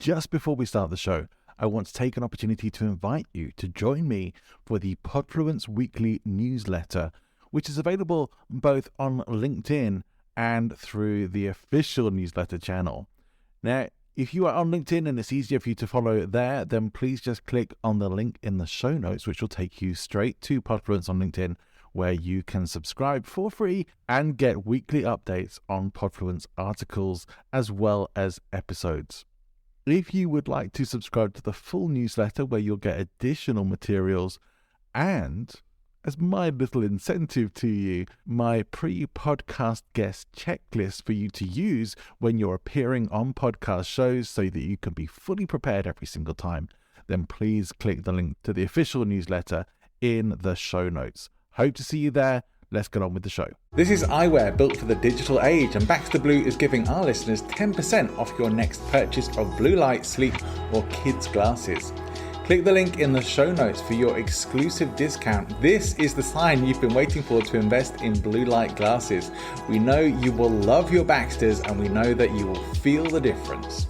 just before we start the show, I want to take an opportunity to invite you to join me for the Podfluence Weekly newsletter, which is available both on LinkedIn and through the official newsletter channel. Now, if you are on LinkedIn and it's easier for you to follow there, then please just click on the link in the show notes, which will take you straight to Podfluence on LinkedIn, where you can subscribe for free and get weekly updates on Podfluence articles as well as episodes. If you would like to subscribe to the full newsletter where you'll get additional materials and, as my little incentive to you, my pre-podcast guest checklist for you to use when you're appearing on podcast shows so that you can be fully prepared every single time, then please click the link to the official newsletter in the show notes. Hope to see you there. Let's get on with the show. This is eyewear built for the digital age, and Baxter Blue is giving our listeners 10% off your next purchase of blue light, sleep, or kids glasses. Click the link in the show notes for your exclusive discount. This is the sign you've been waiting for to invest in blue light glasses. We know you will love your Baxters, and we know that you will feel the difference.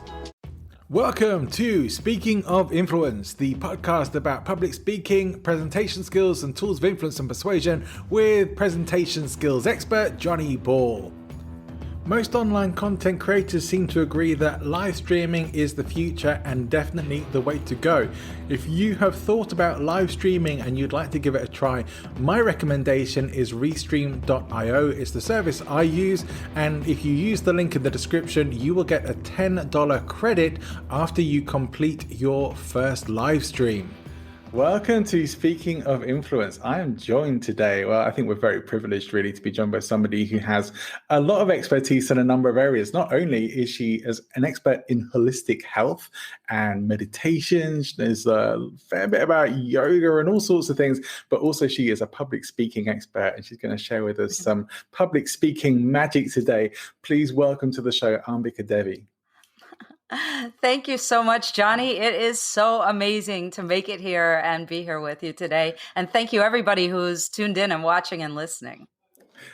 Welcome to Speaking of Influence, the podcast about public speaking, presentation skills, and tools of influence and persuasion with presentation skills expert Johnny Ball. Most online content creators seem to agree that live streaming is the future and definitely the way to go. If you have thought about live streaming and you'd like to give it a try, my recommendation is restream.io. It's the service I use, and if you use the link in the description, you will get a $10 credit after you complete your first live stream. Welcome to Speaking of Influence. I am joined today, I think we're very privileged really to be joined by somebody who has a lot of expertise in a number of areas. Not only is she as an expert in holistic health and meditation, there's a fair bit about yoga and all sorts of things, but also she is a public speaking expert, and she's going to share with us some public speaking magic today. Please welcome to the show, Ambika Devi. Thank you so much, Johnny. It is so amazing to make it here and be here with you today. And thank you, everybody who's tuned in and watching and listening.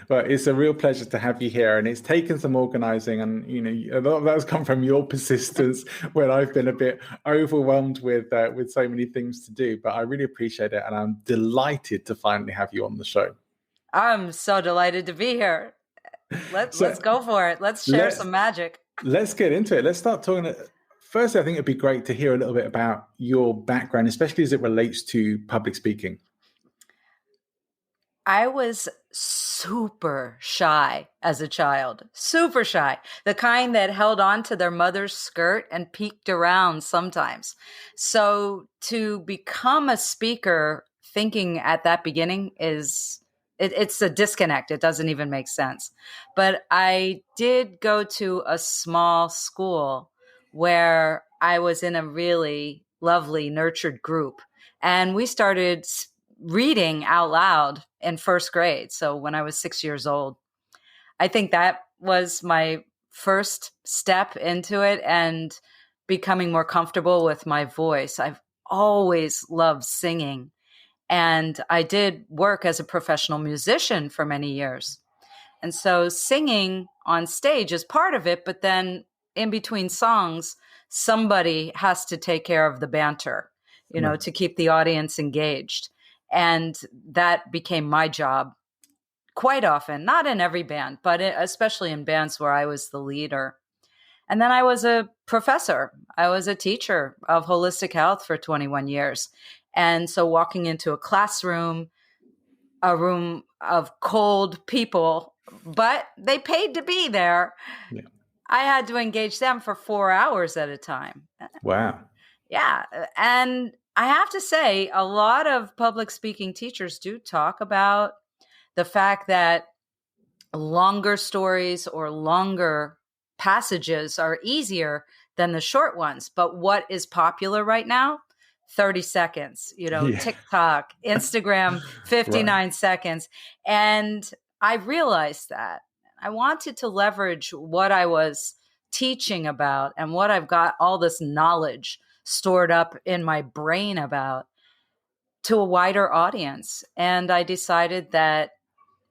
Well, it's a real pleasure to have you here, and it's taken some organizing, and a lot of that has come from your persistence when I've been a bit overwhelmed with so many things to do. But I really appreciate it, and I'm delighted to finally have you on the show. I'm so delighted to be here. Let's go for it. Let's share some magic. Let's get into it. Let's start talking. Firstly, I think it'd be great to hear a little bit about your background, especially as it relates to public speaking. I was super shy as a child, super shy, the kind that held on to their mother's skirt and peeked around sometimes. So to become a speaker, thinking at that beginning it's a disconnect. It doesn't even make sense. But I did go to a small school where I was in a really lovely, nurtured group. And we started reading out loud in first grade. So when I was 6 years old, I think that was my first step into it and becoming more comfortable with my voice. I've always loved singing. And I did work as a professional musician for many years. And so singing on stage is part of it, but then in between songs, somebody has to take care of the banter, to keep the audience engaged. And that became my job quite often, not in every band, but especially in bands where I was the leader. And then I was a professor. I was a teacher of holistic health for 21 years. And so walking into a classroom, a room of cold people, but they paid to be there. Yeah. I had to engage them for 4 hours at a time. Wow. Yeah. And I have to say, a lot of public speaking teachers do talk about the fact that longer stories or longer passages are easier than the short ones. But what is popular right now? 30 seconds, TikTok, Instagram, 59 seconds. And I realized that I wanted to leverage what I was teaching about and what I've got all this knowledge stored up in my brain about to a wider audience. And I decided that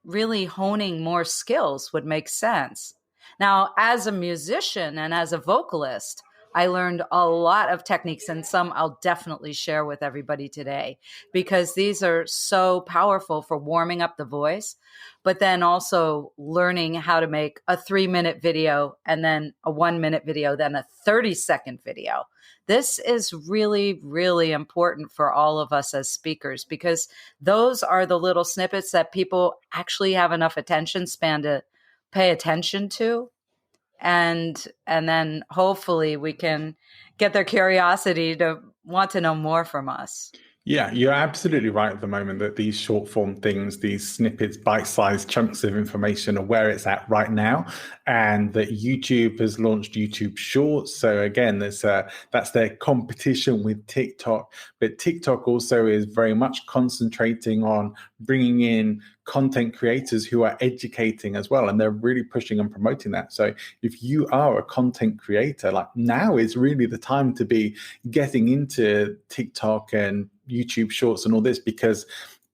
really honing more skills would make sense. Now, as a musician and as a vocalist, I learned a lot of techniques, and some I'll definitely share with everybody today, because these are so powerful for warming up the voice, but then also learning how to make a 3-minute video and then a 1-minute video, then a 30-second video. This is really, really important for all of us as speakers, because those are the little snippets that people actually have enough attention span to pay attention to. And then hopefully we can get their curiosity to want to know more from us. Yeah, you're absolutely right at the moment that these short form things, these snippets, bite-sized chunks of information are where it's at right now. And that YouTube has launched YouTube Shorts. So again, that's their competition with TikTok. But TikTok also is very much concentrating on bringing in content creators who are educating as well. And they're really pushing and promoting that. So if you are a content creator, like, now is really the time to be getting into TikTok and YouTube Shorts and all this, because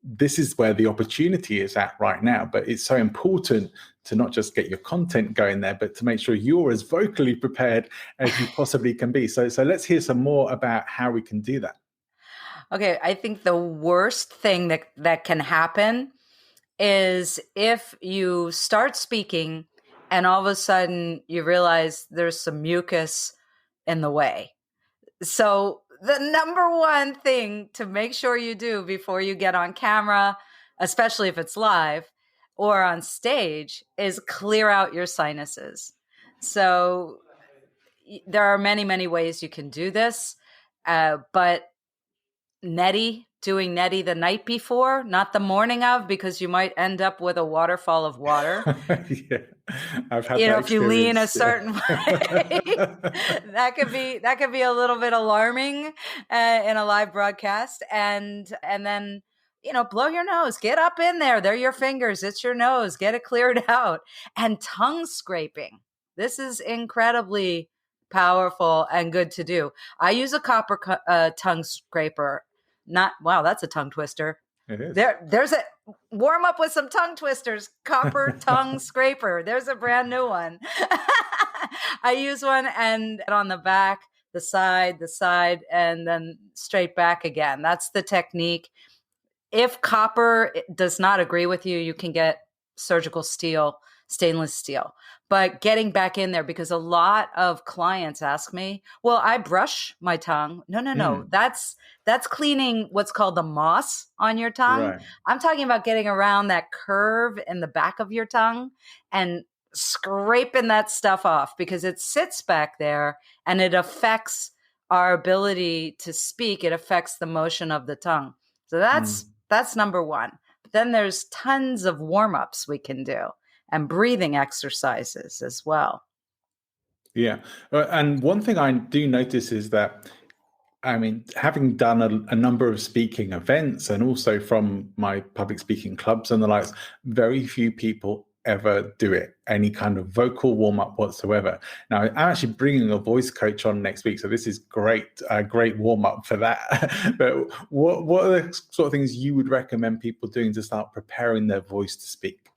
this is where the opportunity is at right now. But it's so important to not just get your content going there, but to make sure you're as vocally prepared as you possibly can be. So let's hear some more about how we can do that. Okay, I think the worst thing that can happen is if you start speaking and all of a sudden you realize there's some mucus in the way. So the number one thing to make sure you do before you get on camera, especially if it's live or on stage, is clear out your sinuses. So there are many, many ways you can do this, but doing neti the night before, not the morning of, because you might end up with a waterfall of water. Yeah, I've had if you lean a certain way, that could be a little bit alarming in a live broadcast. And then, blow your nose, get up in there. They're your fingers. It's your nose. Get it cleared out. And tongue scraping. This is incredibly powerful and good to do. I use a copper tongue scraper. Wow, that's a tongue twister. It is. There's a warm up with some tongue twisters. Copper tongue scraper. There's a brand new one. I use one, and on the back, the side, and then straight back again. That's the technique. If copper does not agree with you, you can get surgical steel, stainless steel. But getting back in there, because a lot of clients ask me, well, I brush my tongue. No. That's cleaning what's called the moss on your tongue. Right. I'm talking about getting around that curve in the back of your tongue and scraping that stuff off, because it sits back there and it affects our ability to speak. It affects the motion of the tongue. So that's number one. But then there's tons of warm-ups we can do, and breathing exercises as well. Yeah. And one thing I do notice is that, having done a number of speaking events, and also from my public speaking clubs and the likes, very few people ever do it, any kind of vocal warm-up whatsoever. Now, I'm actually bringing a voice coach on next week, so this is great, a great warm-up for that. But what are the sort of things you would recommend people doing to start preparing their voice to speak?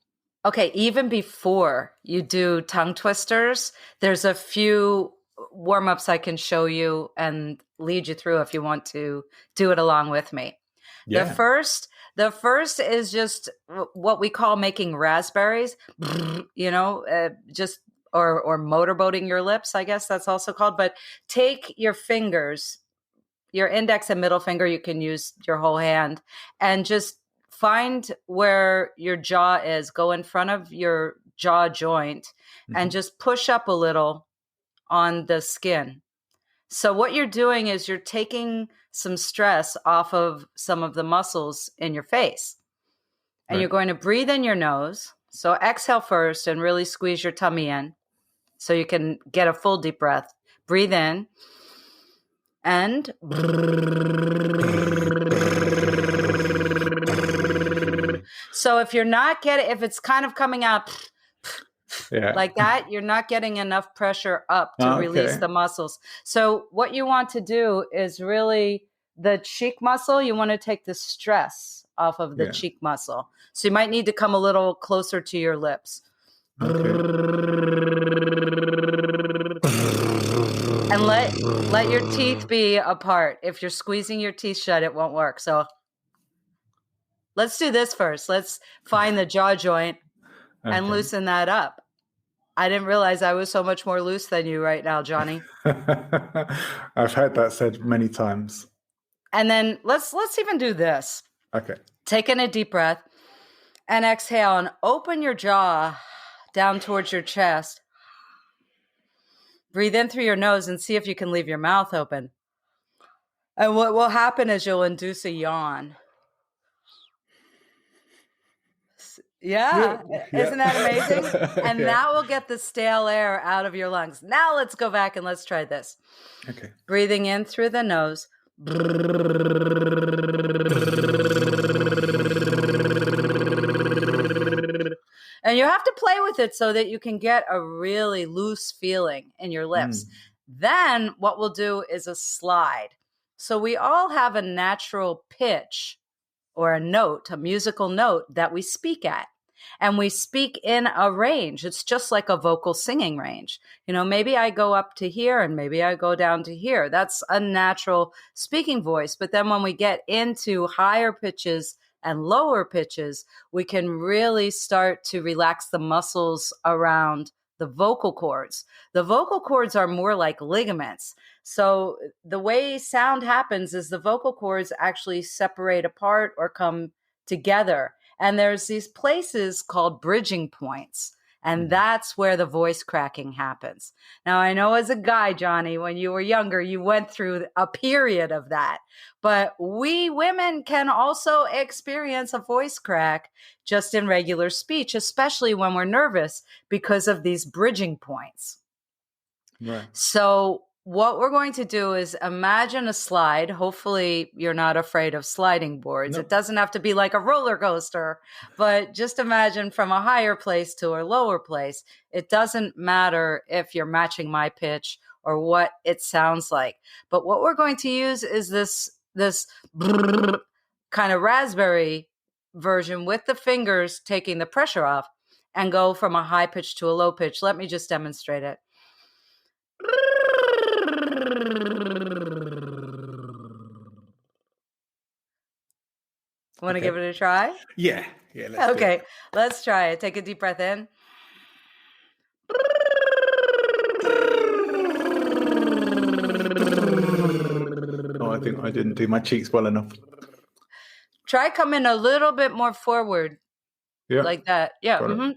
Okay, even before you do tongue twisters, there's a few warm-ups I can show you and lead you through if you want to do it along with me. Yeah. The first is just what we call making raspberries, just or motorboating your lips, I guess that's also called. But take your fingers, your index and middle finger, you can use your whole hand, and just find where your jaw is. Go in front of your jaw joint and just push up a little on the skin. So what you're doing is you're taking some stress off of some of the muscles in your face. And You're going to breathe in your nose. So exhale first and really squeeze your tummy in so you can get a full deep breath. Breathe in and so if it's kind of coming out like that, you're not getting enough pressure up to release the muscles. So what you want to do is really the cheek muscle, you want to take the stress off of the cheek muscle. So you might need to come a little closer to your lips. And let your teeth be apart. If you're squeezing your teeth shut, it won't work. So let's do this first. Let's find the jaw joint and loosen that up. I didn't realize I was so much more loose than you right now, Johnny. I've heard that said many times. And then let's even do this. Okay. Take in a deep breath and exhale and open your jaw down towards your chest. Breathe in through your nose and see if you can leave your mouth open. And what will happen is you'll induce a yawn. Yeah. Isn't that amazing? And that will get the stale air out of your lungs. Now let's go back and let's try this. Okay. Breathing in through the nose. And you have to play with it so that you can get a really loose feeling in your lips. Then what we'll do is a slide. So we all have a natural pitch or a note, a musical note that we speak at. And we speak in a range. It's just like a vocal singing range. You know, maybe I go up to here and maybe I go down to here. That's a natural speaking voice. But then when we get into higher pitches and lower pitches, we can really start to relax the muscles around the vocal cords. The vocal cords are more like ligaments. So the way sound happens is the vocal cords actually separate apart or come together. And there's these places called bridging points. And that's where the voice cracking happens. Now, I know as a guy, Johnny, when you were younger, you went through a period of that. But we women can also experience a voice crack just in regular speech, especially when we're nervous because of these bridging points. Right. So what we're going to do is imagine a slide. Hopefully you're not afraid of sliding boards. Nope. It doesn't have to be like a roller coaster, but just imagine from a higher place to a lower place. It doesn't matter if you're matching my pitch or what it sounds like. But what we're going to use is this kind of raspberry version with the fingers taking the pressure off and go from a high pitch to a low pitch. Let me just demonstrate it. Want to give it a try? Yeah. Let's do it. Let's try it. Take a deep breath in. Oh, I think I didn't do my cheeks well enough. Try coming a little bit more forward. Yeah. Like that. Yeah. Mm-hmm.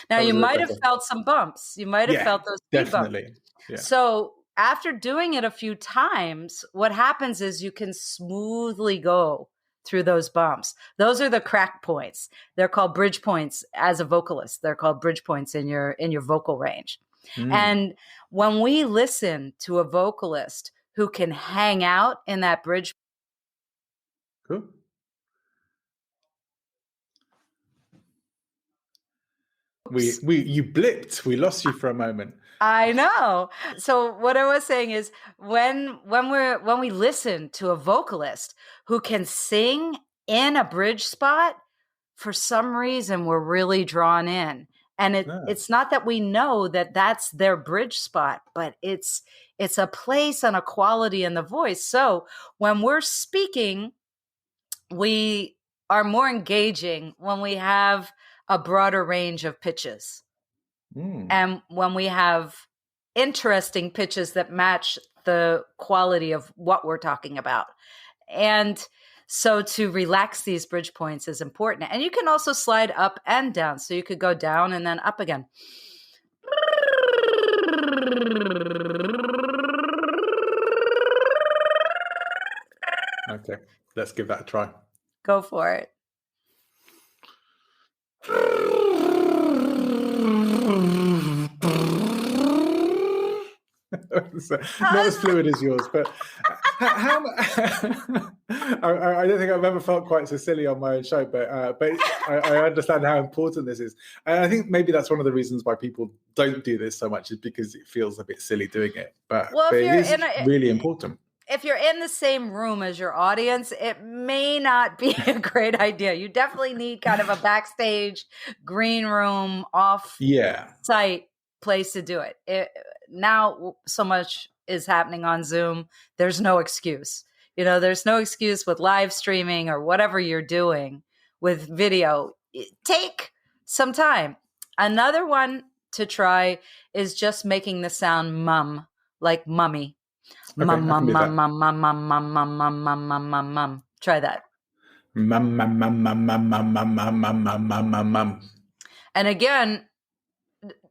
Now, you might have felt some bumps. You might have felt those speed definitely. bumps. Yeah. So after doing it a few times, what happens is you can smoothly go through those bumps. Those are the crack points. They're called bridge points as a vocalist. They're called bridge points in your vocal range. And when we listen to a vocalist who can hang out in that bridge. Cool. You blipped. We lost you for a moment. I know. So what I was saying is when we listen to a vocalist who can sing in a bridge spot, for some reason we're really drawn in. And it's not that we know that that's their bridge spot, but it's a place and a quality in the voice. So when we're speaking, we are more engaging when we have a broader range of pitches. And when we have interesting pitches that match the quality of what we're talking about. And so to relax these bridge points is important. And you can also slide up and down. So you could go down and then up again. Okay, let's give that a try. Go for it. Not as fluid as yours, but how I don't think I've ever felt quite so silly on my own show, but I understand how important this is. And I think maybe that's one of the reasons why people don't do this so much, is because it feels a bit silly doing it. But it is really important. if you're in the same room as your audience, it may not be a great idea. You definitely need kind of a backstage green room off Yeah. site place to do it. Now so much is happening on Zoom. There's no excuse. There's no excuse with live streaming or whatever you're doing with video. Take some time. Another one to try is just making the sound mum, like mummy. Okay, Mum, I can mum, do mum, that. mum, mum, mum, mum, mum, mum, mum, mum, mum, mum. Try that. Mum, mum, mum, mum, mum, mum, mum, mum, mum, mum, mum, mum, mum. And again,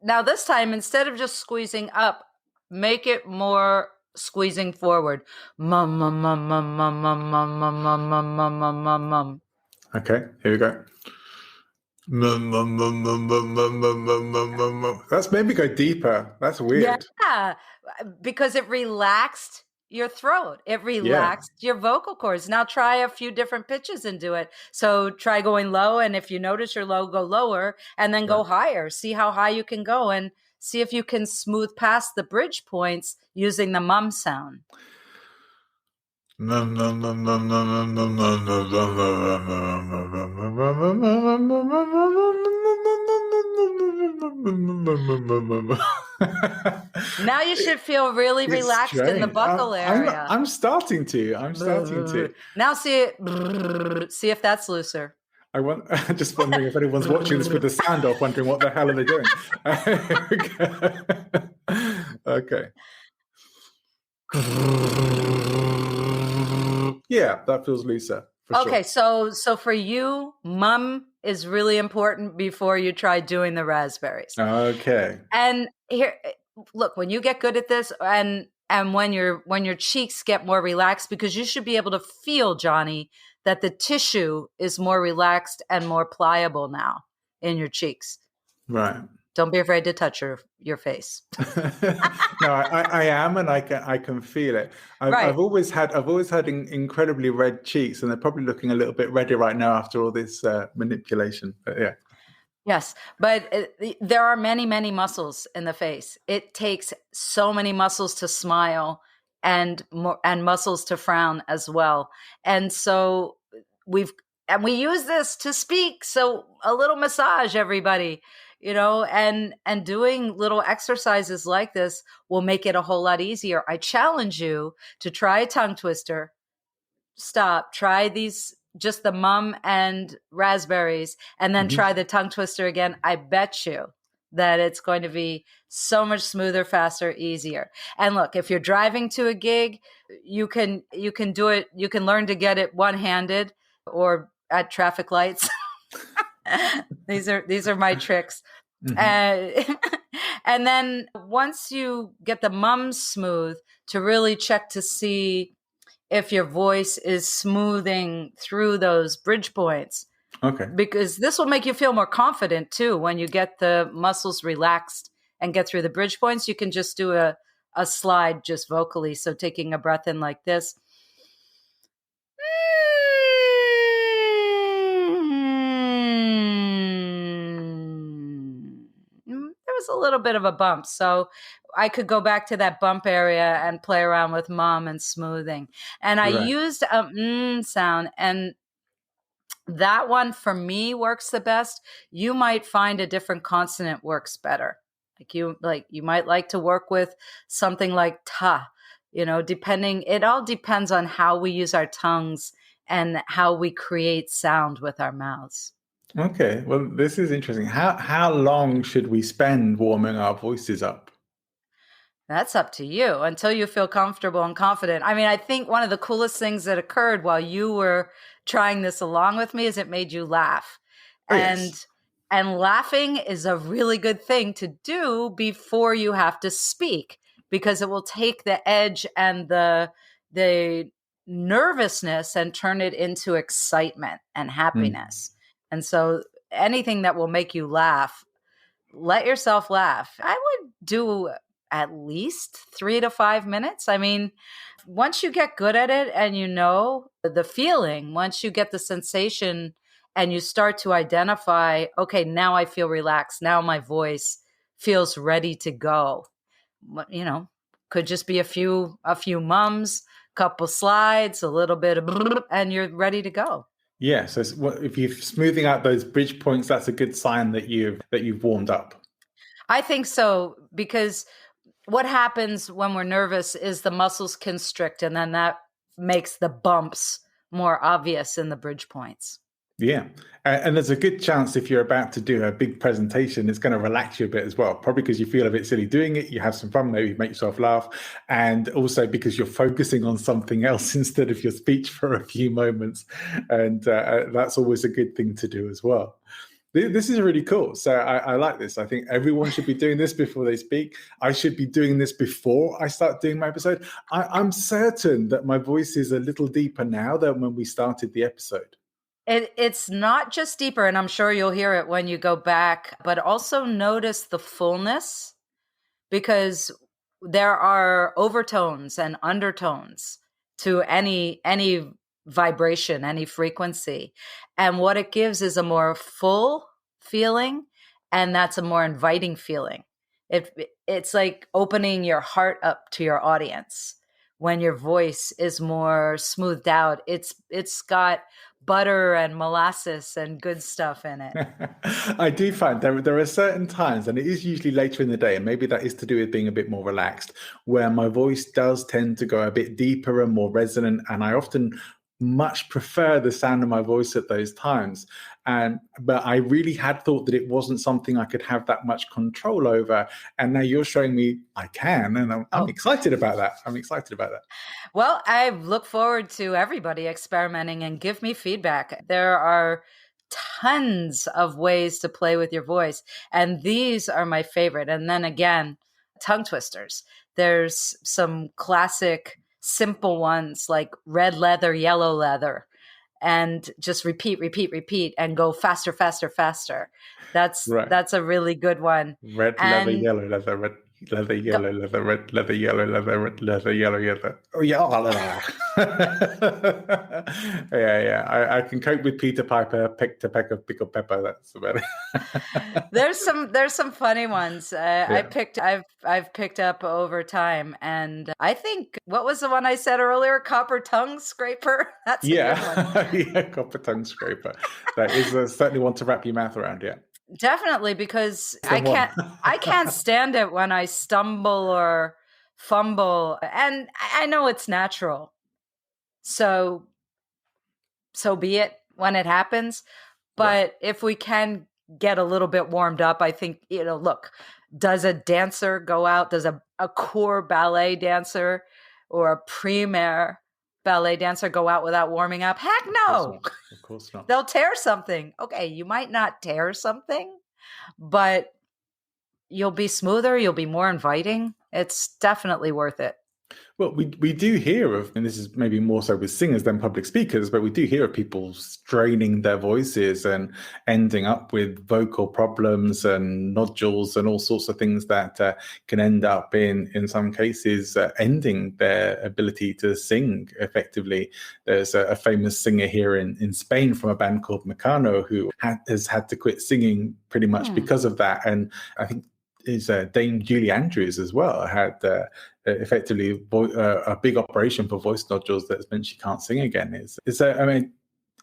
now this time, instead of just squeezing up, make it more squeezing forward. Mum, mum, mum, mum, mum, mum, mum, mum, mum, mum, mum, mum, mum, mum. Okay, here we go. Mum, mum, mum, mum, mum, mum, mum, mum, mum, mum, mum. That's made me go deeper. That's weird. Yeah, because it relaxed your throat. It Yeah. relaxed your vocal cords. Now try a few different pitches and do it. So try going low, and if you notice your low, go lower, and then go Right. higher. See how high you can go, and see if you can smooth past the bridge points using the mum sound. Now you should feel really It's relaxed in the strange. buckle area. I'm starting to. I'm starting to. Now see if that's looser. I'm just wondering if anyone's watching this with the sound off, wondering what the hell are they doing. Okay. Yeah, that feels looser. Okay, Sure. so for you, mum is really important before you try doing the raspberries. Okay. And here, look, when you get good at this, and when your cheeks get more relaxed, because you should be able to feel, Johnny, that the tissue is more relaxed and more pliable now in your cheeks. Right. Don't be afraid to touch your face. No, I am, and I can feel it. I've always had incredibly red cheeks, and they're probably looking a little bit redder right now after all this manipulation. But yeah. Yes, but there are many, many muscles in the face. It takes so many muscles to smile and muscles to frown as well. And so we use this to speak. So a little massage, everybody, and doing little exercises like this will make it a whole lot easier. I challenge you to try a tongue twister. Stop. Try these, just the mum and raspberries, and then try the tongue twister again. I bet you that it's going to be so much smoother, faster, easier. And look, if you're driving to a gig, you can do it. You can learn to get it one-handed or at traffic lights. These are my tricks. And then once you get the mum smooth, to really check to see if your voice is smoothing through those bridge points. Okay. Because this will make you feel more confident too. When you get the muscles relaxed and get through the bridge points, you can just do a slide just vocally. So taking a breath in like this. There was a little bit of a bump. So I could go back to that bump area and play around with mom and smoothing. And I used a sound, and that one for me works the best. You might find a different consonant works better. You might like to work with something like ta, it all depends on how we use our tongues and how we create sound with our mouths. Okay, well, this is interesting. How long should we spend warming our voices up? That's up to you until you feel comfortable and confident. I mean, I think one of the coolest things that occurred while you were trying this along with me is it made you laugh. Oh, yes. And laughing is a really good thing to do before you have to speak, because it will take the edge and the nervousness and turn it into excitement and happiness. And so anything that will make you laugh, let yourself laugh. I would do at least 3 to 5 minutes. I mean, once you get good at it and the feeling, once you get the sensation and you start to identify, okay, now I feel relaxed. Now my voice feels ready to go. Could just be a few mums, couple slides, a little bit of, and you're ready to go. Yeah. So if you're smoothing out those bridge points, that's a good sign that you've warmed up. I think so, because what happens when we're nervous is the muscles constrict, and then that makes the bumps more obvious in the bridge points. Yeah. And there's a good chance if you're about to do a big presentation, it's going to relax you a bit as well. Probably because you feel a bit silly doing it. You have some fun, maybe make yourself laugh. And also because you're focusing on something else instead of your speech for a few moments. And that's always a good thing to do as well. This is really cool. So I like this. I think everyone should be doing this before they speak. I should be doing this before I start doing my episode. I'm certain that my voice is a little deeper now than when we started the episode. It's not just deeper, and I'm sure you'll hear it when you go back, but also notice the fullness, because there are overtones and undertones to any vibration, any frequency. And what it gives is a more full feeling, and that's a more inviting feeling. It's like opening your heart up to your audience when your voice is more smoothed out. It's got butter and molasses and good stuff in it. I do find there are certain times, and it is usually later in the day, and maybe that is to do with being a bit more relaxed, where my voice does tend to go a bit deeper and more resonant, and I often much prefer the sound of my voice at those times. But I really had thought that it wasn't something I could have that much control over. And now you're showing me I can, and I'm excited about that. I'm excited about that. Well, I look forward to everybody experimenting, and give me feedback. There are tons of ways to play with your voice, and these are my favorite. And then again, tongue twisters. There's some classic simple ones like red leather, yellow leather, and just repeat, and go faster, faster, faster. That's a really good one. Red leather, yellow leather, red leather, yellow leather, red leather, yellow leather, red leather, yellow leather. Oh yeah, yeah. I can cope with Peter Piper, pick to peck of pickled pepper. That's about it. There's some funny ones. I've picked up over time, and I think, what was the one I said earlier? Copper tongue scraper. That's a good one. Yeah, copper tongue scraper. That is certainly one to wrap your mouth around. Yeah. Definitely, because I can't stand it when I stumble or fumble, and I know it's natural. So be it when it happens. But if we can get a little bit warmed up, I think, look, does a dancer go out? Does a core ballet dancer or a premier ballet dancer go out without warming up? Heck no. Of course not. They'll tear something. Okay, you might not tear something, but you'll be smoother, you'll be more inviting. It's definitely worth it. Well, we do hear of, and this is maybe more so with singers than public speakers, but we do hear of people straining their voices and ending up with vocal problems and nodules and all sorts of things that can end up in some cases ending their ability to sing effectively. There's a famous singer here in Spain from a band called Mecano who has had to quit singing pretty much because of that. And I think is Dame Julie Andrews as well had effectively a big operation for voice nodules that's meant she can't sing again. I mean,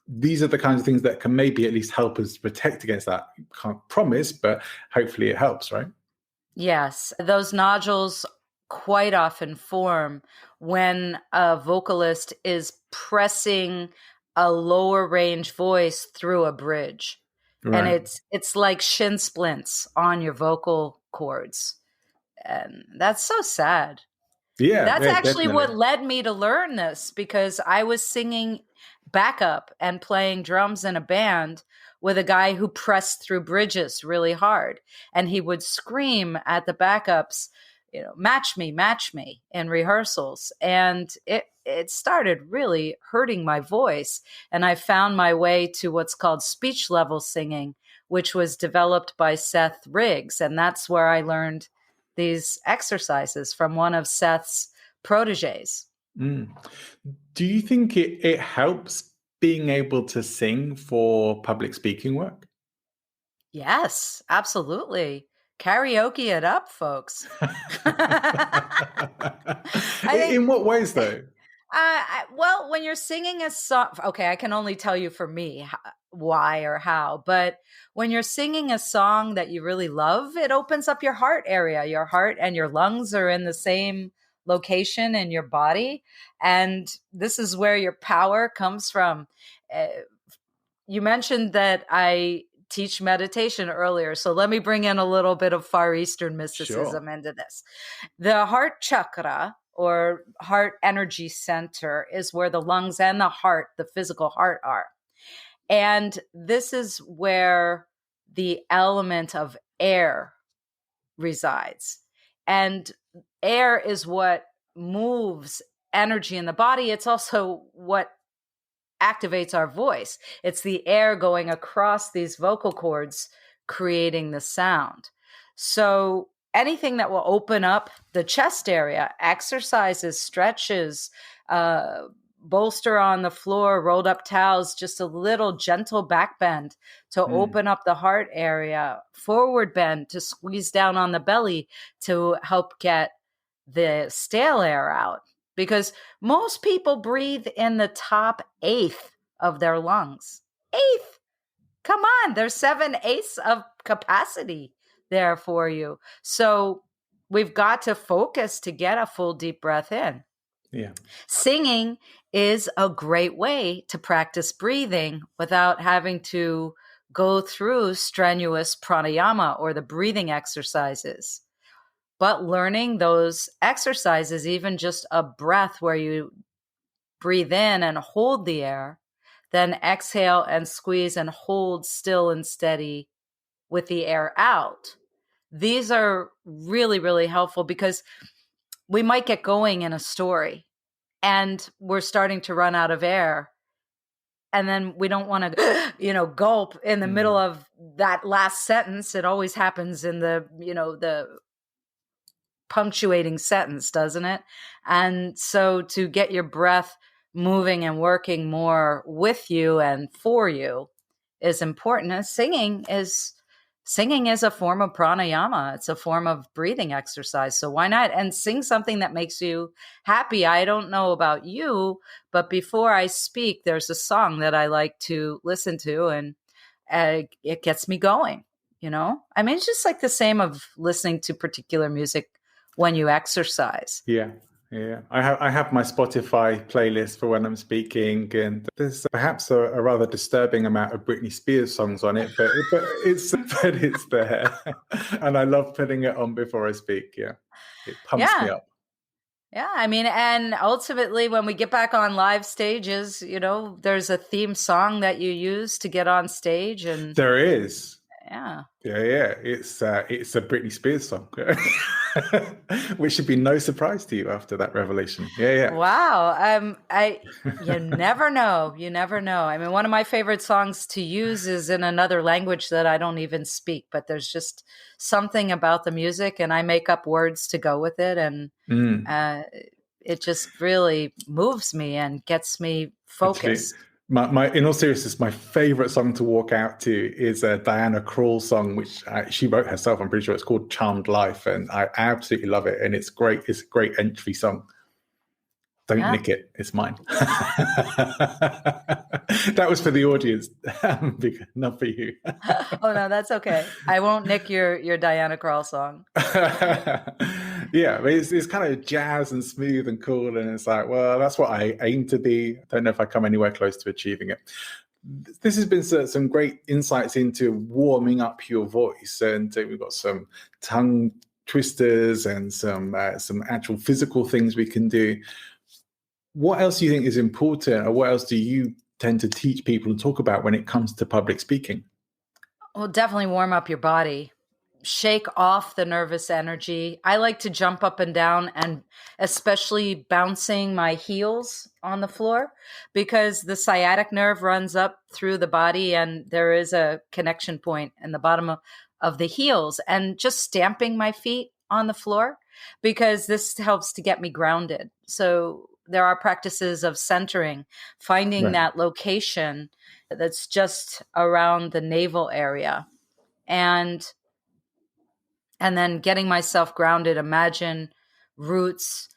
these are the kinds of things that can maybe at least help us protect against that. Can't promise, but hopefully it helps, right? Yes, those nodules quite often form when a vocalist is pressing a lower range voice through a bridge. Right. And it's like shin splints on your vocal cords. And that's so sad. Yeah. That's actually definitely what led me to learn this, because I was singing backup and playing drums in a band with a guy who pressed through bridges really hard. And he would scream at the backups, match me in rehearsals. And it started really hurting my voice. And I found my way to what's called speech level singing, which was developed by Seth Riggs. And that's where I learned these exercises from one of Seth's proteges. Mm. Do you think it helps being able to sing for public speaking work? Yes, absolutely. Karaoke it up, folks. In what ways, though? Well, when you're singing a song, okay, I can only tell you for me why or how, but when you're singing a song that you really love, it opens up your heart area. Your heart and your lungs are in the same location in your body. And this is where your power comes from. Uh, you mentioned that I teach meditation earlier. So let me bring in a little bit of Far Eastern Sure. mysticism into this. The heart chakra or heart energy center is where the lungs and the heart, the physical heart, are. And this is where the element of air resides. And air is what moves energy in the body. It's also what activates our voice. It's the air going across these vocal cords, creating the sound. So anything that will open up the chest area, exercises, stretches, bolster on the floor, rolled up towels, just a little gentle back bend to open up the heart area, forward bend to squeeze down on the belly to help get the stale air out. Because most people breathe in the top eighth of their lungs. Eighth. Come on, there's 7/8 of capacity there for you. So we've got to focus to get a full deep breath in. Yeah. Singing is a great way to practice breathing without having to go through strenuous pranayama or the breathing exercises. But learning those exercises, even just a breath where you breathe in and hold the air, then exhale and squeeze and hold still and steady with the air out. These are really, really helpful because we might get going in a story and we're starting to run out of air. And then we don't want to, gulp in the middle of that last sentence. It always happens in the punctuating sentence, doesn't it? And so to get your breath moving and working more with you and for you is important. And singing is a form of pranayama. It's a form of breathing exercise. So why not? And sing something that makes you happy. I don't know about you, but before I speak, there's a song that I like to listen to, and it gets me going. I mean, it's just like the same of listening to particular music when you exercise. Yeah. Yeah, I have my Spotify playlist for when I'm speaking, and there's perhaps a rather disturbing amount of Britney Spears songs on it, but it's there, and I love putting it on before I speak. Yeah, it pumps me Yeah. up. Yeah, I mean, and ultimately, when we get back on live stages, there's a theme song that you use to get on stage, and There is. yeah. Yeah. It's a Britney Spears song, which should be no surprise to you after that revelation. Yeah. Wow. You never know. You never know. I mean, one of my favorite songs to use is in another language that I don't even speak, but there's just something about the music, and I make up words to go with it, and it just really moves me and gets me focused. Actually, my in all seriousness, my favorite song to walk out to is a Diana Krall song, which she wrote herself. I'm pretty sure it's called "Charmed Life," and I absolutely love it. And it's great. It's a great entry song. Don't Yeah. nick it. It's mine. That was for the audience, not for you. Oh no, that's okay. I won't nick your Diana Krall song. Yeah, but it's kind of jazz and smooth and cool, and it's like, well, that's what I aim to be. I don't know if I come anywhere close to achieving it. This has been some great insights into warming up your voice, and we've got some tongue twisters and some actual physical things we can do. What else do you think is important, or what else do you tend to teach people and talk about when it comes to public speaking? Well, definitely warm up your body. Shake off the nervous energy. I like to jump up and down, and especially bouncing my heels on the floor, because the sciatic nerve runs up through the body and there is a connection point in the bottom of the heels, and just stamping my feet on the floor, because this helps to get me grounded. So there are practices of centering, finding Right. that location that's just around the navel area, and then getting myself grounded. Imagine roots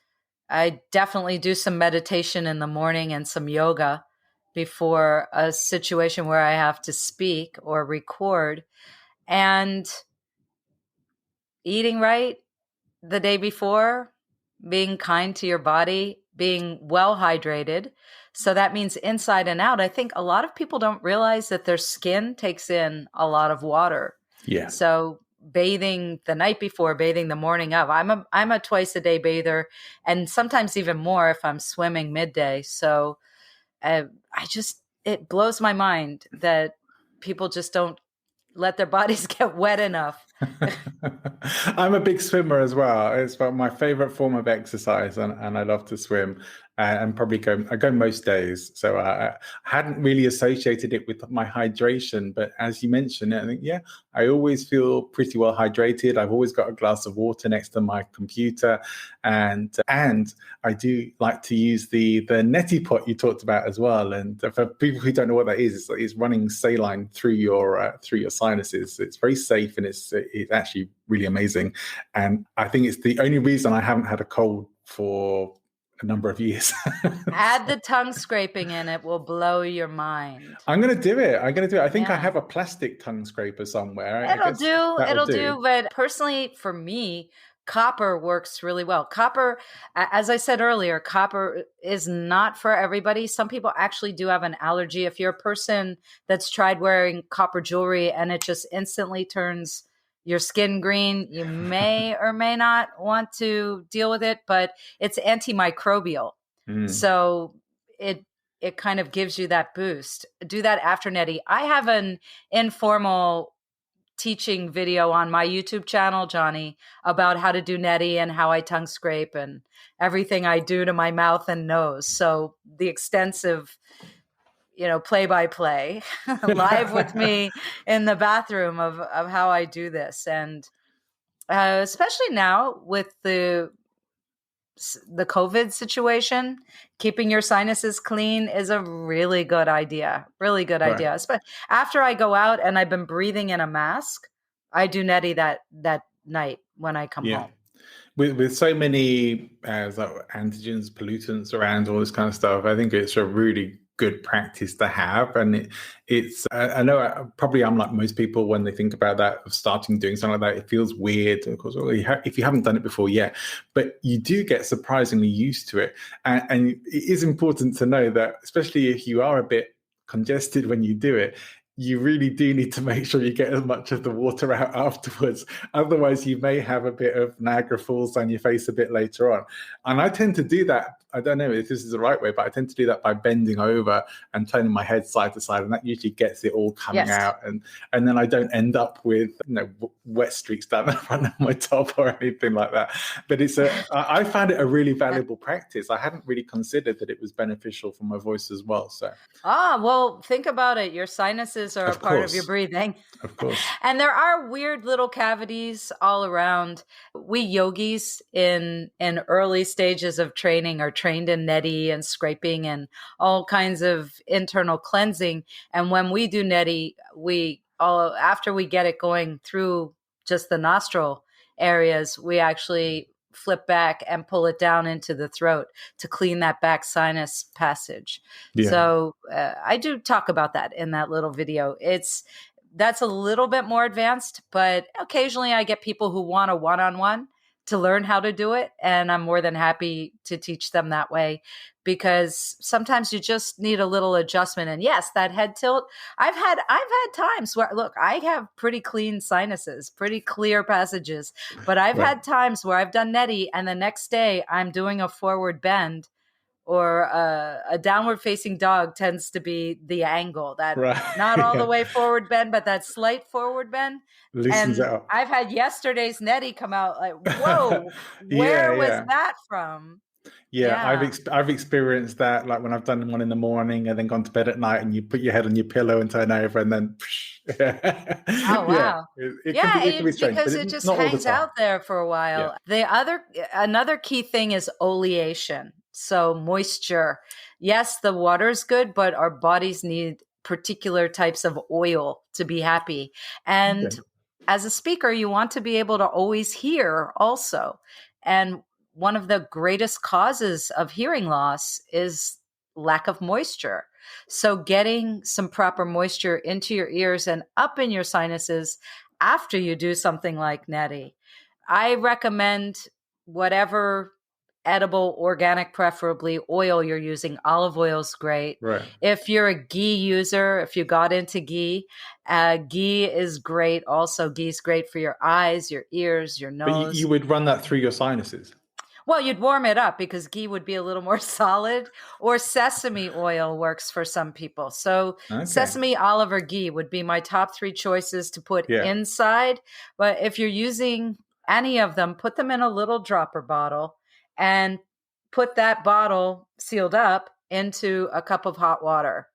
I definitely do some meditation in the morning and some yoga before a situation where I have to speak or record. And eating right the day before, being kind to your body, being well hydrated. So that means inside and out. I think a lot of people don't realize that their skin takes in a lot of water. Yeah. So bathing the night before, bathing the morning of. I'm a twice a day bather, and sometimes even more if I'm swimming midday. So it blows my mind that people just don't let their bodies get wet enough. I'm a big swimmer as well. It's my favorite form of exercise, and I love to swim. And probably I go most days. So I hadn't really associated it with my hydration, but as you mentioned, I think I always feel pretty well hydrated. I've always got a glass of water next to my computer, and I do like to use the neti pot you talked about as well. And for people who don't know what that is, it's running saline through your sinuses. It's very safe, and it's actually really amazing. And I think it's the only reason I haven't had a cold for a number of years. Add the tongue scraping in, it will blow your mind. I'm going to do it. I think I have a plastic tongue scraper somewhere. It'll do. But personally, for me, copper works really well. Copper, as I said earlier, copper is not for everybody. Some people actually do have an allergy. If you're a person that's tried wearing copper jewelry and it just instantly turns your skin green, you may or may not want to deal with it, but it's antimicrobial. So it kind of gives you that boost. Do that after neti. I have an informal teaching video on my YouTube channel, Johnny, about how to do neti and how I tongue scrape and everything I do to my mouth and nose. So the extensive play-by-play live with me in the bathroom of how I do this. And especially now with the COVID situation, keeping your sinuses clean is a really good idea. Really good idea. But after I go out and I've been breathing in a mask, I do neti that night when I come home. With so many antigens, pollutants around, all this kind of stuff, I think it's a really good practice to have. And it's I know probably I'm like most people when they think about that, of starting doing something like that, it feels weird, of course, if you haven't done it before yet, but you do get surprisingly used to it. And it is important to know that, especially if you are a bit congested when you do it, you really do need to make sure you get as much of the water out afterwards. Otherwise, you may have a bit of Niagara Falls on your face a bit later on. And I tend to do that. I don't know if this is the right way, but I tend to do that by bending over and turning my head side to side. And that usually gets it all coming out. And then I don't end up with wet streaks down the front of my top or anything like that. But I found it a really valuable practice. I hadn't really considered that it was beneficial for my voice as well. So well, think about it. Your sinuses are a part of your breathing. Of course. And there are weird little cavities all around. We yogis in early stages of training are trained in neti and scraping and all kinds of internal cleansing. And when we do neti, after we get it going through just the nostril areas, we actually flip back and pull it down into the throat to clean that back sinus passage. So I do talk about that in that little video. That's a little bit more advanced, but occasionally I get people who want a one-on-one to learn how to do it. And I'm more than happy to teach them that way, because sometimes you just need a little adjustment. And yes, that head tilt, I've had times where, look, I have pretty clean sinuses, pretty clear passages, but I've had times where I've done neti and the next day I'm doing a forward bend, or a downward facing dog tends to be the angle that not all the way forward bend, but that slight forward bend. Loosens and it up. I've had yesterday's neti come out like, whoa, where was that from? I've experienced that, like when I've done one in the morning and then gone to bed at night, and you put your head on your pillow and turn over, and then oh wow, it can be strange, because it just hangs out there for a while. Another key thing is oleation, so moisture. Yes, the water is good, but our bodies need particular types of oil to be happy. And as a speaker, you want to be able to always hear also. And one of the greatest causes of hearing loss is lack of moisture. So getting some proper moisture into your ears and up in your sinuses after you do something like neti. I recommend whatever edible, organic, preferably oil you're using. Olive oil is great. Right. If you're a ghee user, if you got into ghee, ghee is great. Also, ghee is great for your eyes, your ears, your But nose. you would run that through your sinuses. Well, you'd warm it up because ghee would be a little more solid, or sesame oil works for some people. So sesame, olive, or ghee would be my top 3 choices to put inside. But if you're using any of them, put them in a little dropper bottle and put that bottle sealed up into a cup of hot water.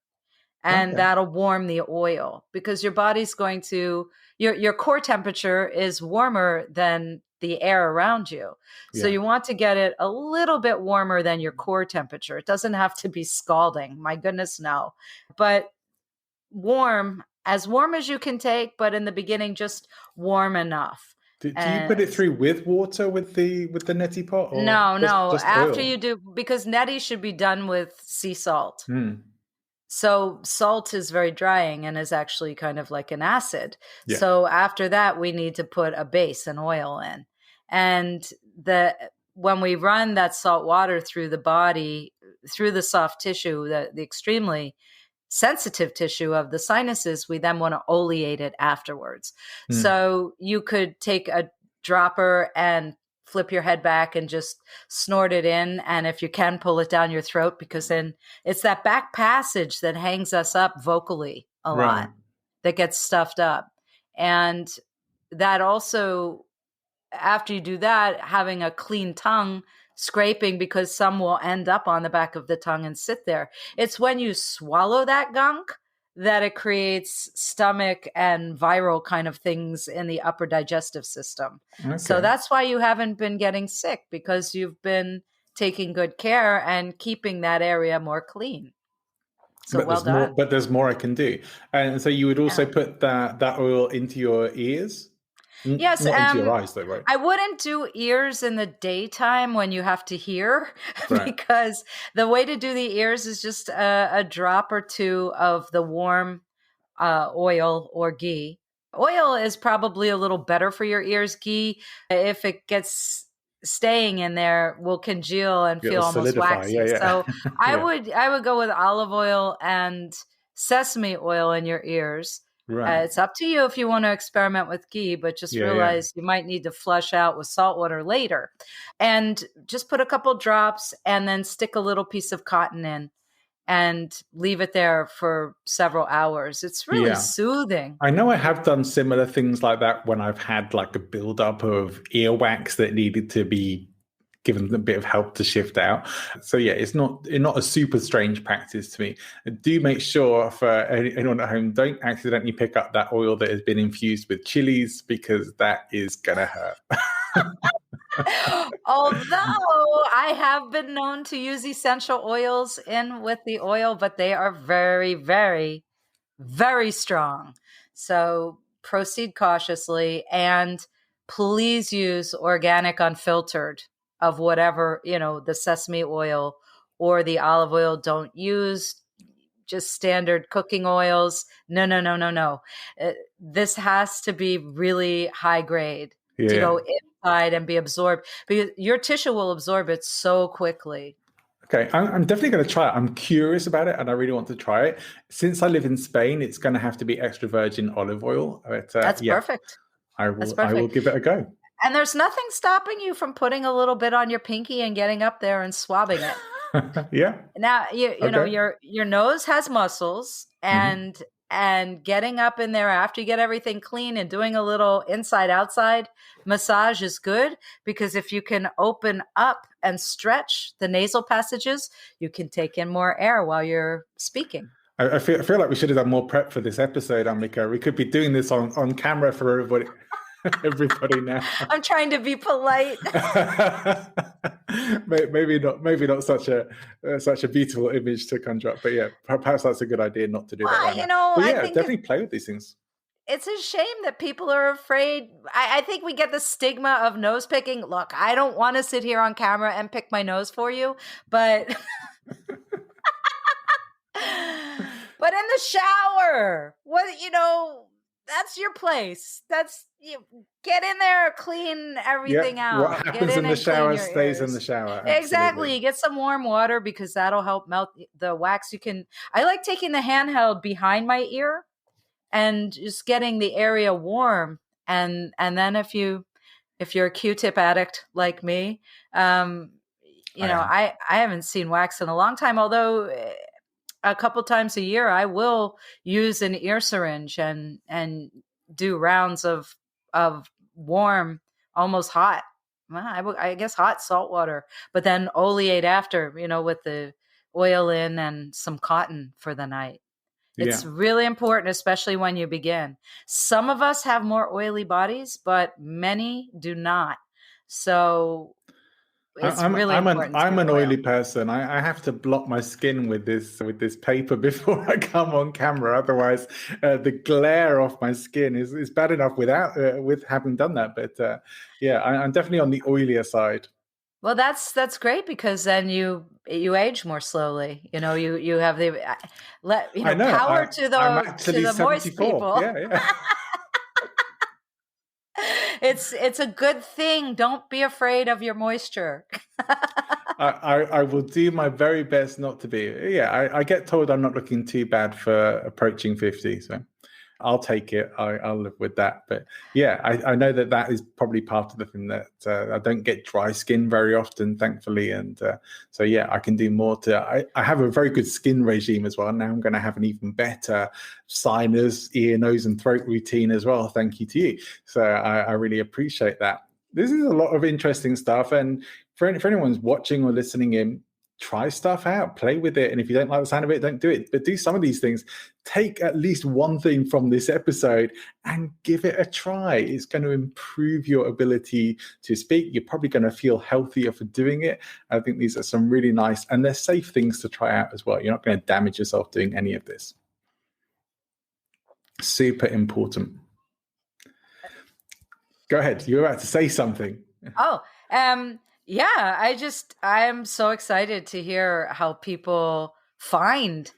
And that'll warm the oil, because your body's going to, your core temperature is warmer than the air around you. So you want to get it a little bit warmer than your core temperature. It doesn't have to be scalding. My goodness, no. But as warm as you can take, but in the beginning, just warm enough. Do you put it through with water with the neti pot? Or no. Just after oil? you do, because neti should be done with sea salt. Mm. So salt is very drying and is actually kind of like an acid. Yeah. So after that, we need to put a base, an oil in. And when we run that salt water through the body, through the soft tissue, the extremely sensitive tissue of the sinuses, we then want to oleate it afterwards. So you could take a dropper and flip your head back and just snort it in. And if you can, pull it down your throat, because then it's that back passage that hangs us up vocally a lot, that gets stuffed up. And that also, after you do that, having a clean tongue, scraping, because some will end up on the back of the tongue and sit there. It's when you swallow that gunk that it creates stomach and viral kind of things in the upper digestive system. So that's why you haven't been getting sick, because you've been taking good care and keeping that area more clean. So but there's more I can do. And so you would also put that oil into your ears? Yes. Not into your eyes though, right? I wouldn't do ears in the daytime when you have to hear, because the way to do the ears is just a drop or 2 of the warm oil or ghee. Oil is probably a little better for your ears. Ghee, if it gets staying in there, will congeal and feel almost waxy. So I would go with olive oil and sesame oil in your ears. It's up to you if you want to experiment with ghee, but just realize you might need to flush out with salt water later. And just put a couple drops and then stick a little piece of cotton in and leave it there for several hours. It's really soothing. I know I have done similar things like that when I've had like a buildup of earwax that needed to be given a bit of help to shift out. So it's not a super strange practice to me. Do make sure, for anyone at home, don't accidentally pick up that oil that has been infused with chilies, because that is gonna hurt. Although I have been known to use essential oils in with the oil, but they are very, very, very strong. So proceed cautiously, and please use organic, unfiltered, of whatever, the sesame oil or the olive oil. Don't use just standard cooking oils. No. This has to be really high grade to go inside and be absorbed, because your tissue will absorb it so quickly. Okay, I'm definitely going to try it. I'm curious about it, and I really want to try it. Since I live in Spain, it's going to have to be extra virgin olive oil. But, That's perfect. I will give it a go. And there's nothing stopping you from putting a little bit on your pinky and getting up there and swabbing it. Now you know your nose has muscles, and getting up in there after you get everything clean and doing a little inside outside massage is good, because if you can open up and stretch the nasal passages, you can take in more air while you're speaking. I feel like we should have done more prep for this episode, Ambika. We could be doing this on camera for everybody. Everybody now. I'm trying to be polite. maybe not such a beautiful image to conjure up, but perhaps that's a good idea not to do that right now. I think definitely play with these things. it's a shame that people are afraid. I think we get the stigma of nose picking. Look, I don't want to sit here on camera and pick my nose for you, but but in the shower, that's your place. That's you get in there, clean everything Yeah, what out. Get happens in in the and clean shower your stays in the ears. shower. Exactly. Absolutely. Get some warm water because that'll help melt the wax. I like taking the handheld behind my ear and just getting the area warm. And then if you're a Q-tip addict like me, I am. I haven't seen wax in a long time, although a couple times a year I will use an ear syringe and do rounds of warm, almost hot. Well, I guess hot salt water, but then oleate after, with the oil in and some cotton for the night. Yeah. It's really important, especially when you begin. Some of us have more oily bodies, but many do not. So it's really important to I'm get an oil. oily person. I have to block my skin with this paper before I come on camera. Otherwise, the glare off my skin is bad enough without with having done that. But yeah, I'm definitely on the oilier side. Well, that's great because then you age more slowly. You have the I know. power I'm to actually the moist 74. people. Yeah, yeah. It's a good thing. Don't be afraid of your moisture. I will do my very best not to be. Yeah, I get told I'm not looking too bad for approaching 50, so I'll take it. I'll live with that. But yeah, I know that is probably part of the thing that I don't get dry skin very often, thankfully. And so, yeah, I can do more I have a very good skin regime as well. Now I'm going to have an even better sinus, ear, nose, and throat routine as well. Thank you to you. So I really appreciate that. This is a lot of interesting stuff. And for anyone's watching or listening in, try stuff out, play with it. And if you don't like the sound of it, don't do it. But do some of these things. Take at least one thing from this episode and give it a try. It's going to improve your ability to speak. You're probably going to feel healthier for doing it. I think these are some really nice and they're safe things to try out as well. You're not going to damage yourself doing any of this. Super important. Go ahead. You're about to say something. Oh, yeah, I'm so excited to hear how people find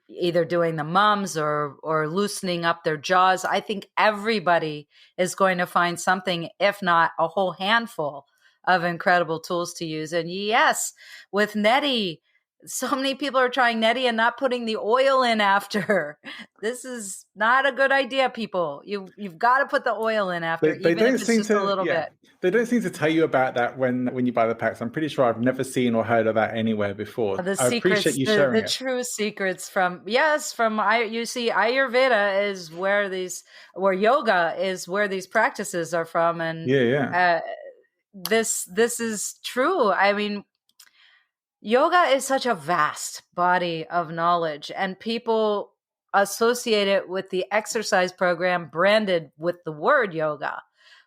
either doing the mums or loosening up their jaws. I think everybody is going to find something, if not a whole handful of incredible tools to use. And yes, with neti, so many people are trying neti and not putting the oil in after. This is not a good idea, people. You've got to put the oil in after, They even don't if it's seem just to, a little bit. They don't seem to tell you about that when you buy the packs. I'm pretty sure I've never seen or heard of that anywhere before. The I appreciate secrets, you sharing the it. true secrets from you see, Ayurveda is where yoga is where these practices are from, and this is true. I mean, yoga is such a vast body of knowledge, and people associate it with the exercise program branded with the word yoga,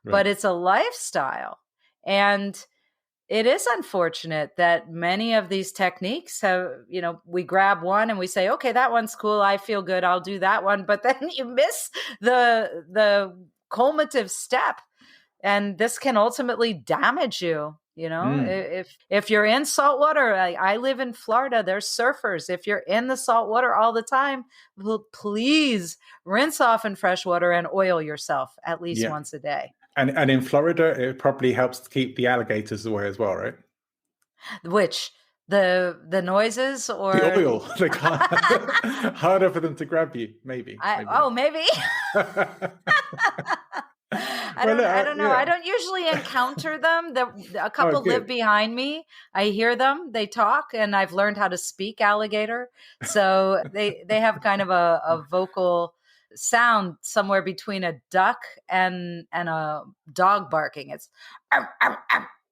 but it's a lifestyle. And it is unfortunate that many of these techniques have, we grab one and we say, okay, that one's cool. I feel good. I'll do that one. But then you miss the culminative step. And this can ultimately damage you. If you're in salt water, I live in Florida, there's surfers. If you're in the salt water all the time, please rinse off in fresh water and oil yourself at least once a day. And in Florida, it probably helps to keep the alligators away as well, right? Which the noises or the oil? They can't. Harder for them to grab you, maybe. Maybe. I don't know. Yeah. I don't usually encounter them. A couple live behind me. I hear them. They talk, and I've learned how to speak alligator. So they have kind of a vocal sound somewhere between a duck and a dog barking. It's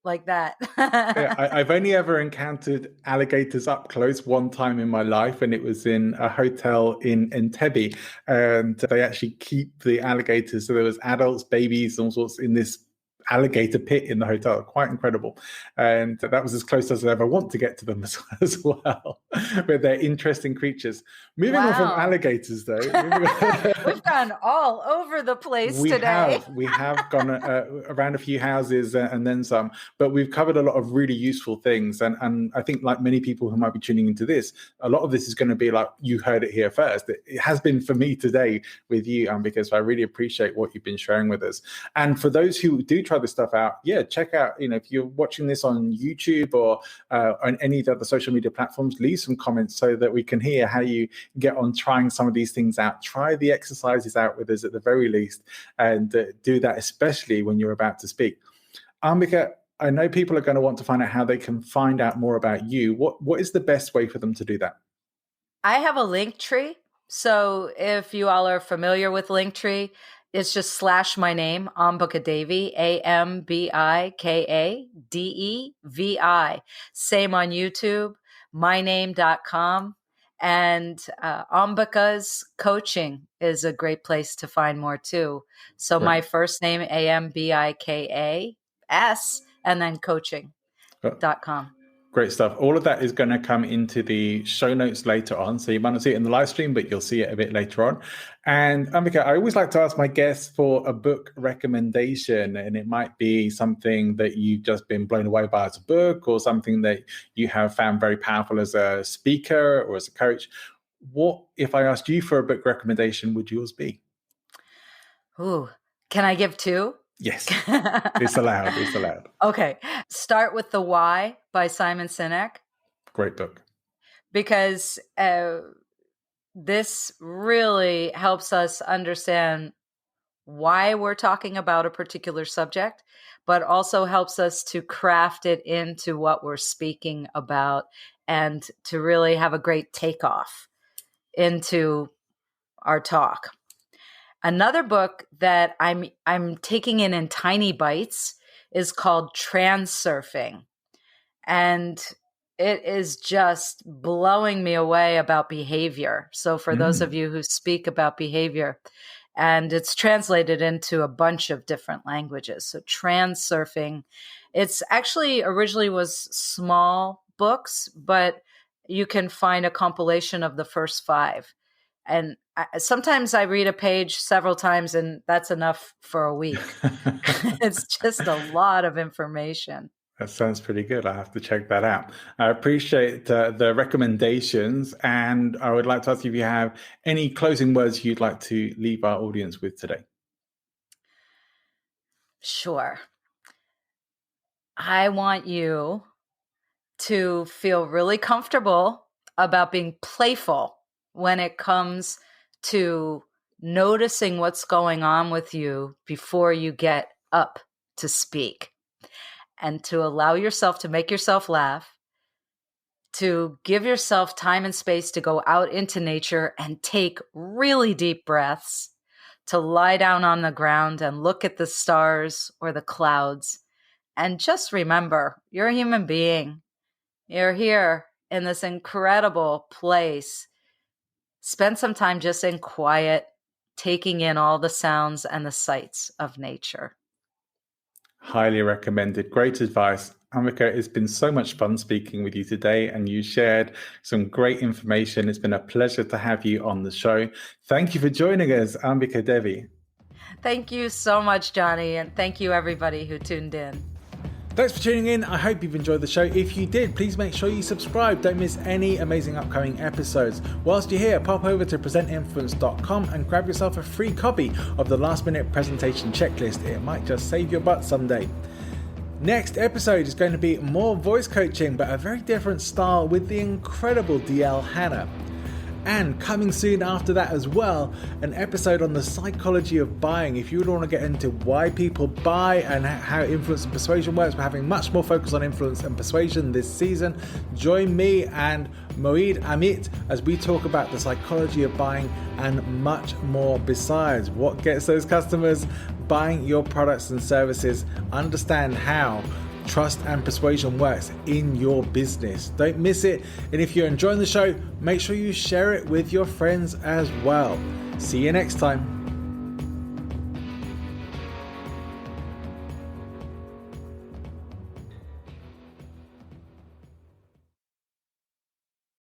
like that. I've only ever encountered alligators up close one time in my life, and it was in a hotel in Entebbe, and they actually keep the alligators. So there was adults, babies, all sorts in this alligator pit in the hotel. Quite incredible. And that was as close as I ever want to get to them as well. But they're interesting creatures. Moving on from alligators, though. We've gone all over the place today. We have gone around a few houses and then some, but we've covered a lot of really useful things. And I think, like many people who might be tuning into this, a lot of this is going to be like, you heard it here first. It has been for me today with you, because I really appreciate what you've been sharing with us. And for those who do try this stuff out, check out, if you're watching this on YouTube or on any of the other social media platforms, leave some comments so that we can hear how you get on trying some of these things out. Try the exercises out with us at the very least, and do that especially when you're about to speak. Ambika, I know people are going to want to find out how they can find out more about you. What is the best way for them to do that? I have a link tree. So if you all are familiar with Linktree, it's just / my name, Ambika Devi, AmbikaDevi. Same on YouTube, myname.com. And Ambika's coaching is a great place to find more too. So my first name, AmbikaS, and then coaching.com. Great stuff. All of that is going to come into the show notes later on. So you might not see it in the live stream, but you'll see it a bit later on. And Ambika, I always like to ask my guests for a book recommendation. And it might be something that you've just been blown away by as a book, or something that you have found very powerful as a speaker or as a coach. What, if I asked you for a book recommendation, would yours be? Ooh, can I give two? Yes, it's allowed. It's allowed. Okay. Start with The Why by Simon Sinek. Great book. Because this really helps us understand why we're talking about a particular subject, but also helps us to craft it into what we're speaking about and to really have a great takeoff into our talk. Another book that I'm taking in tiny bites is called Transurfing. And it is just blowing me away about behavior. So for those of you who speak about behavior, and it's translated into a bunch of different languages. So Transurfing, it's actually originally was small books, but you can find a compilation of the first 5. And sometimes I read a page several times, and that's enough for a week. It's just a lot of information. That sounds pretty good. I have to check that out. I appreciate the recommendations. And I would like to ask you if you have any closing words you'd like to leave our audience with today. Sure. I want you to feel really comfortable about being playful when it comes to noticing what's going on with you before you get up to speak, and to allow yourself to make yourself laugh, to give yourself time and space to go out into nature and take really deep breaths, to lie down on the ground and look at the stars or the clouds. And just remember, you're a human being. You're here in this incredible place. Spend some time just in quiet, taking in all the sounds and the sights of nature. Highly recommended. Great advice. Ambika, it's been so much fun speaking with you today, and you shared some great information. It's been a pleasure to have you on the show. Thank you for joining us, Ambika Devi. Thank you so much, Johnny, and thank you everybody who tuned in. Thanks for tuning in. I hope you've enjoyed the show. If you did, please make sure you subscribe. Don't miss any amazing upcoming episodes. Whilst you're here, pop over to presentinfluence.com and grab yourself a free copy of the last minute presentation checklist. It might just save your butt someday. Next episode is going to be more voice coaching, but a very different style with the incredible DL Hannah. And coming soon after that as well, an episode on the psychology of buying. If you would want to get into why people buy and how influence and persuasion works, we're having much more focus on influence and persuasion this season. Join me and Moeed Amit as we talk about the psychology of buying and much more besides. What gets those customers buying your products and services? Understand how trust and persuasion works in your business. Don't miss it. And if you're enjoying the show, make sure you share it with your friends as well. See you next time.